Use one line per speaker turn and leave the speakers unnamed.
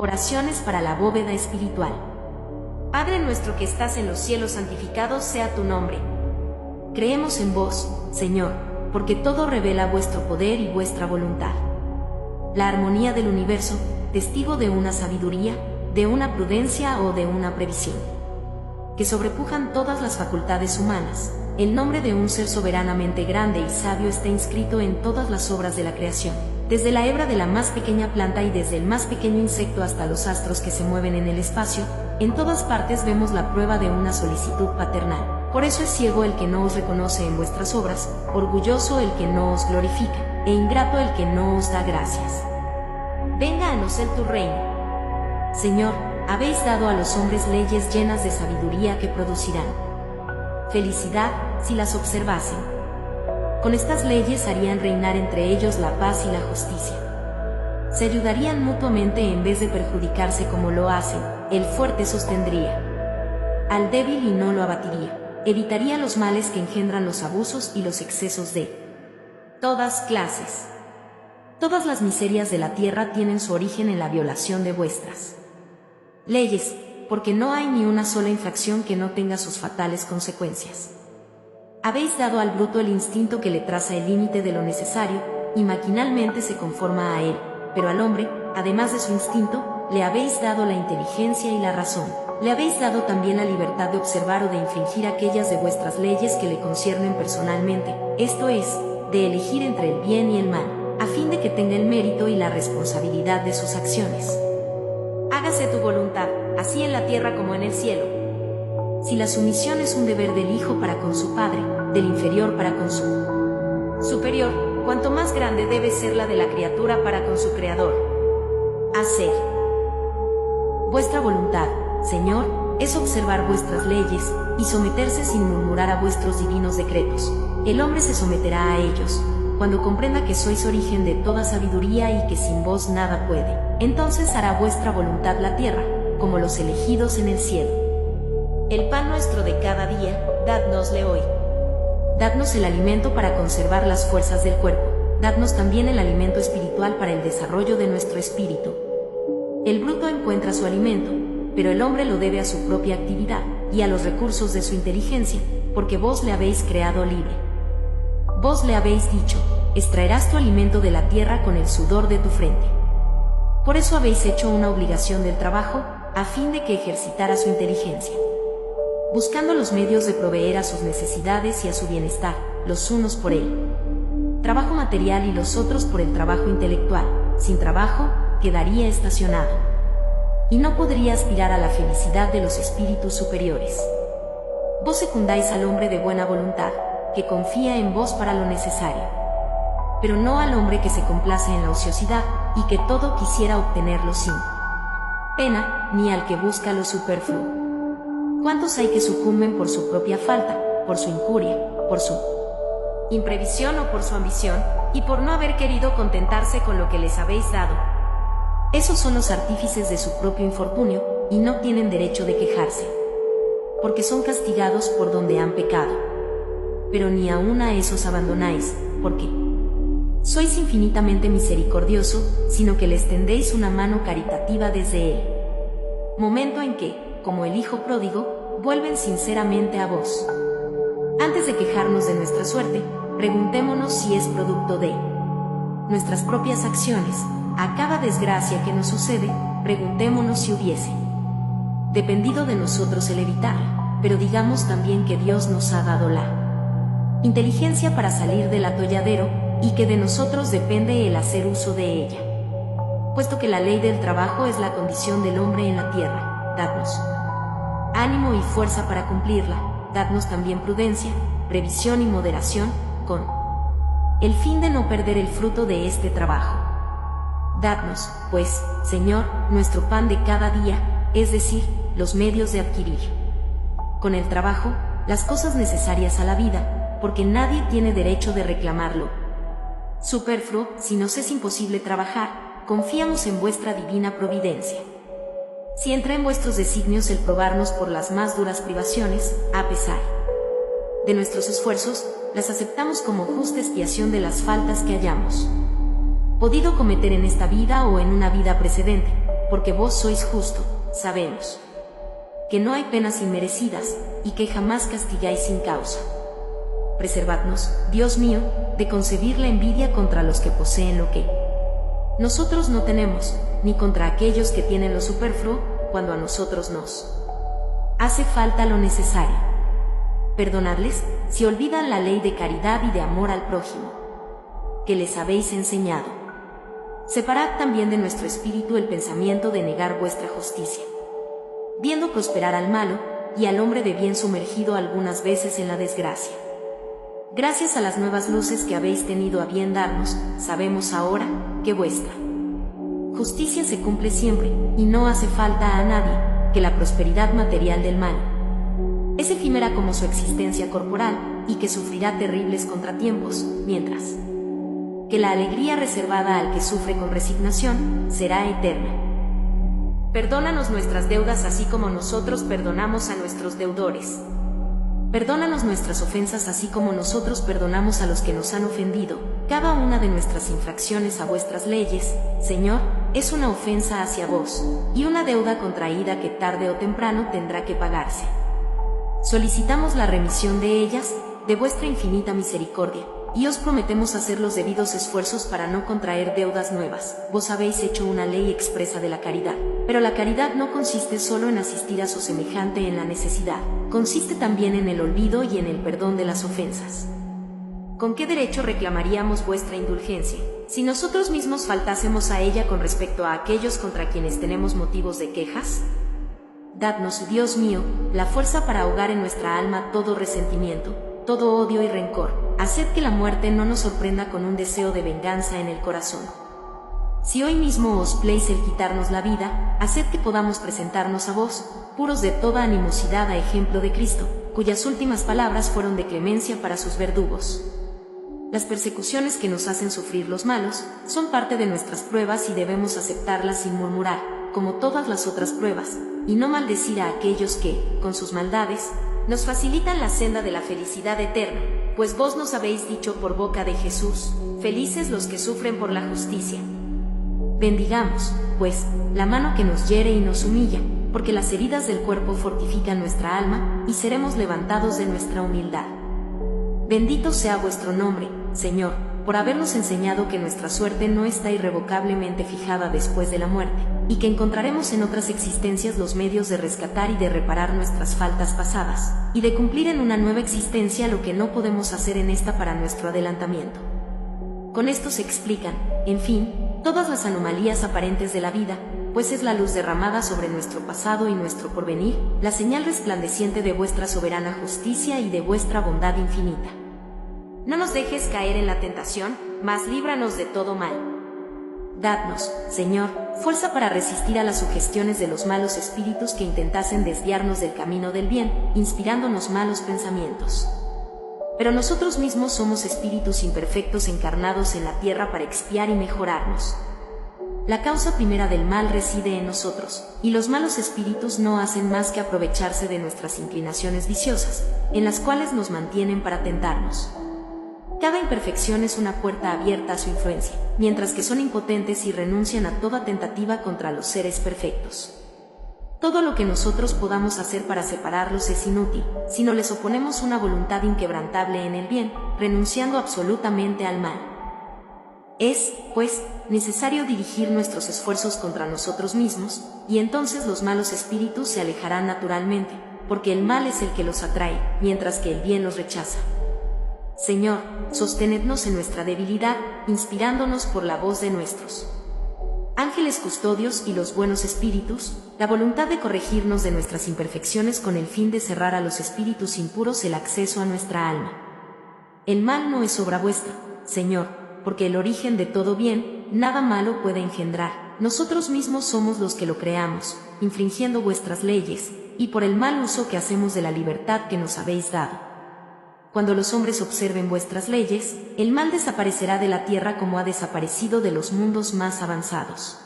Oraciones para la bóveda espiritual. Padre nuestro que estás en los cielos, santificado sea tu nombre. Creemos en vos, Señor, porque todo revela vuestro poder y vuestra voluntad. La armonía del universo, testigo de una sabiduría, de una prudencia o de una previsión, que sobrepujan todas las facultades humanas. El nombre de un ser soberanamente grande y sabio está inscrito en todas las obras de la creación, desde la hebra de la más pequeña planta y desde el más pequeño insecto hasta los astros que se mueven en el espacio. En todas partes vemos la prueba de una solicitud paternal. Por eso es ciego el que no os reconoce en vuestras obras, orgulloso el que no os glorifica, e ingrato el que no os da gracias. Venga a nosotros tu reino. Señor, habéis dado a los hombres leyes llenas de sabiduría que producirán felicidad si las observasen. Con estas leyes harían reinar entre ellos la paz y la justicia. Se ayudarían mutuamente en vez de perjudicarse como lo hacen. El fuerte sostendría al débil y no lo abatiría. Evitaría los males que engendran los abusos y los excesos de todas clases. Todas las miserias de la tierra tienen su origen en la violación de vuestras leyes, porque no hay ni una sola infracción que no tenga sus fatales consecuencias. Habéis dado al bruto el instinto que le traza el límite de lo necesario, y maquinalmente se conforma a él, pero al hombre, además de su instinto, le habéis dado la inteligencia y la razón. Le habéis dado también la libertad de observar o de infringir aquellas de vuestras leyes que le conciernen personalmente, esto es, de elegir entre el bien y el mal, a fin de que tenga el mérito y la responsabilidad de sus acciones. Hágase tu voluntad, así en la tierra como en el cielo. Si la sumisión es un deber del hijo para con su padre, del inferior para con su superior, cuanto más grande debe ser la de la criatura para con su creador. Hacer vuestra voluntad, Señor, es observar vuestras leyes, y someterse sin murmurar a vuestros divinos decretos. El hombre se someterá a ellos, cuando comprenda que sois origen de toda sabiduría y que sin vos nada puede. Entonces hará vuestra voluntad la tierra, como los elegidos en el cielo. El pan nuestro de cada día, dadnosle hoy. Dadnos el alimento para conservar las fuerzas del cuerpo, dadnos también el alimento espiritual para el desarrollo de nuestro espíritu. El bruto encuentra su alimento, pero el hombre lo debe a su propia actividad, y a los recursos de su inteligencia, porque vos le habéis creado libre. Vos le habéis dicho, extraerás tu alimento de la tierra con el sudor de tu frente. Por eso habéis hecho una obligación del trabajo, a fin de que ejercitara su inteligencia, buscando los medios de proveer a sus necesidades y a su bienestar, los unos por el trabajo material y los otros por el trabajo intelectual. Sin trabajo, quedaría estacionado, y no podría aspirar a la felicidad de los espíritus superiores. Vos secundáis al hombre de buena voluntad, que confía en vos para lo necesario, pero no al hombre que se complace en la ociosidad, y que todo quisiera obtenerlo sin pena, ni al que busca lo superfluo. ¿Cuántos hay que sucumben por su propia falta, por su incuria, por su imprevisión o por su ambición, y por no haber querido contentarse con lo que les habéis dado? Esos son los artífices de su propio infortunio, y no tienen derecho de quejarse, porque son castigados por donde han pecado. Pero ni aun a esos abandonáis, porque sois infinitamente misericordioso, sino que les tendéis una mano caritativa desde él. Momento en que, como el hijo pródigo, vuelven sinceramente a vos. Antes de quejarnos de nuestra suerte, preguntémonos si es producto de nuestras propias acciones. A cada desgracia que nos sucede, preguntémonos si hubiese dependido de nosotros el evitarla, pero digamos también que Dios nos ha dado la inteligencia para salir del atolladero, y que de nosotros depende el hacer uso de ella. Puesto que la ley del trabajo es la condición del hombre en la tierra, dadnos ánimo y fuerza para cumplirla, dadnos también prudencia, previsión y moderación, con el fin de no perder el fruto de este trabajo. Dadnos, pues, Señor, nuestro pan de cada día, es decir, los medios de adquirir con el trabajo las cosas necesarias a la vida, porque nadie tiene derecho de reclamarlo superfluo. Si nos es imposible trabajar, confiamos en vuestra divina providencia. Si entra en vuestros designios el probarnos por las más duras privaciones, a pesar de nuestros esfuerzos, las aceptamos como justa expiación de las faltas que hayamos podido cometer en esta vida o en una vida precedente, porque vos sois justo, sabemos que no hay penas inmerecidas, y que jamás castigáis sin causa. Preservadnos, Dios mío, de concebir la envidia contra los que poseen lo que nosotros no tenemos, ni contra aquellos que tienen lo superfluo, cuando a nosotros nos hace falta lo necesario. Perdonadles, si olvidan la ley de caridad y de amor al prójimo, que les habéis enseñado. Separad también de nuestro espíritu el pensamiento de negar vuestra justicia, viendo prosperar al malo, y al hombre de bien sumergido algunas veces en la desgracia. Gracias a las nuevas luces que habéis tenido a bien darnos, sabemos ahora que vuestra justicia se cumple siempre, y no hace falta a nadie que la prosperidad material del mal es efímera como su existencia corporal, y que sufrirá terribles contratiempos, mientras que la alegría reservada al que sufre con resignación será eterna. Perdónanos nuestras deudas así como nosotros perdonamos a nuestros deudores. Perdónanos nuestras ofensas así como nosotros perdonamos a los que nos han ofendido. Cada una de nuestras infracciones a vuestras leyes, Señor, es una ofensa hacia vos, y una deuda contraída que tarde o temprano tendrá que pagarse. Solicitamos la remisión de ellas, de vuestra infinita misericordia, y os prometemos hacer los debidos esfuerzos para no contraer deudas nuevas. Vos habéis hecho una ley expresa de la caridad, pero la caridad no consiste solo en asistir a su semejante en la necesidad, consiste también en el olvido y en el perdón de las ofensas. ¿Con qué derecho reclamaríamos vuestra indulgencia, si nosotros mismos faltásemos a ella con respecto a aquellos contra quienes tenemos motivos de quejas? Dadnos, Dios mío, la fuerza para ahogar en nuestra alma todo resentimiento, todo odio y rencor. Haced que la muerte no nos sorprenda con un deseo de venganza en el corazón. Si hoy mismo os pléis el quitarnos la vida, haced que podamos presentarnos a vos, puros de toda animosidad a ejemplo de Cristo, cuyas últimas palabras fueron de clemencia para sus verdugos. Las persecuciones que nos hacen sufrir los malos son parte de nuestras pruebas y debemos aceptarlas sin murmurar, como todas las otras pruebas, y no maldecir a aquellos que, con sus maldades, nos facilitan la senda de la felicidad eterna, pues vos nos habéis dicho por boca de Jesús, felices los que sufren por la justicia. Bendigamos, pues, la mano que nos hiere y nos humilla, porque las heridas del cuerpo fortifican nuestra alma, y seremos levantados de nuestra humildad. Bendito sea vuestro nombre, Señor, por habernos enseñado que nuestra suerte no está irrevocablemente fijada después de la muerte, y que encontraremos en otras existencias los medios de rescatar y de reparar nuestras faltas pasadas, y de cumplir en una nueva existencia lo que no podemos hacer en esta para nuestro adelantamiento. Con esto se explican, en fin, todas las anomalías aparentes de la vida, pues es la luz derramada sobre nuestro pasado y nuestro porvenir, la señal resplandeciente de vuestra soberana justicia y de vuestra bondad infinita. No nos dejes caer en la tentación, mas líbranos de todo mal. Dadnos, Señor, fuerza para resistir a las sugestiones de los malos espíritus que intentasen desviarnos del camino del bien, inspirándonos malos pensamientos. Pero nosotros mismos somos espíritus imperfectos encarnados en la tierra para expiar y mejorarnos. La causa primera del mal reside en nosotros, y los malos espíritus no hacen más que aprovecharse de nuestras inclinaciones viciosas, en las cuales nos mantienen para tentarnos. Cada imperfección es una puerta abierta a su influencia, mientras que son impotentes y renuncian a toda tentativa contra los seres perfectos. Todo lo que nosotros podamos hacer para separarlos es inútil, si no les oponemos una voluntad inquebrantable en el bien, renunciando absolutamente al mal. Es, pues, necesario dirigir nuestros esfuerzos contra nosotros mismos, y entonces los malos espíritus se alejarán naturalmente, porque el mal es el que los atrae, mientras que el bien los rechaza. Señor, sostenednos en nuestra debilidad, inspirándonos por la voz de nuestros ángeles custodios y los buenos espíritus, la voluntad de corregirnos de nuestras imperfecciones con el fin de cerrar a los espíritus impuros el acceso a nuestra alma. El mal no es obra vuestra, Señor, porque el origen de todo bien, nada malo puede engendrar. Nosotros mismos somos los que lo creamos, infringiendo vuestras leyes, y por el mal uso que hacemos de la libertad que nos habéis dado. Cuando los hombres observen vuestras leyes, el mal desaparecerá de la tierra como ha desaparecido de los mundos más avanzados.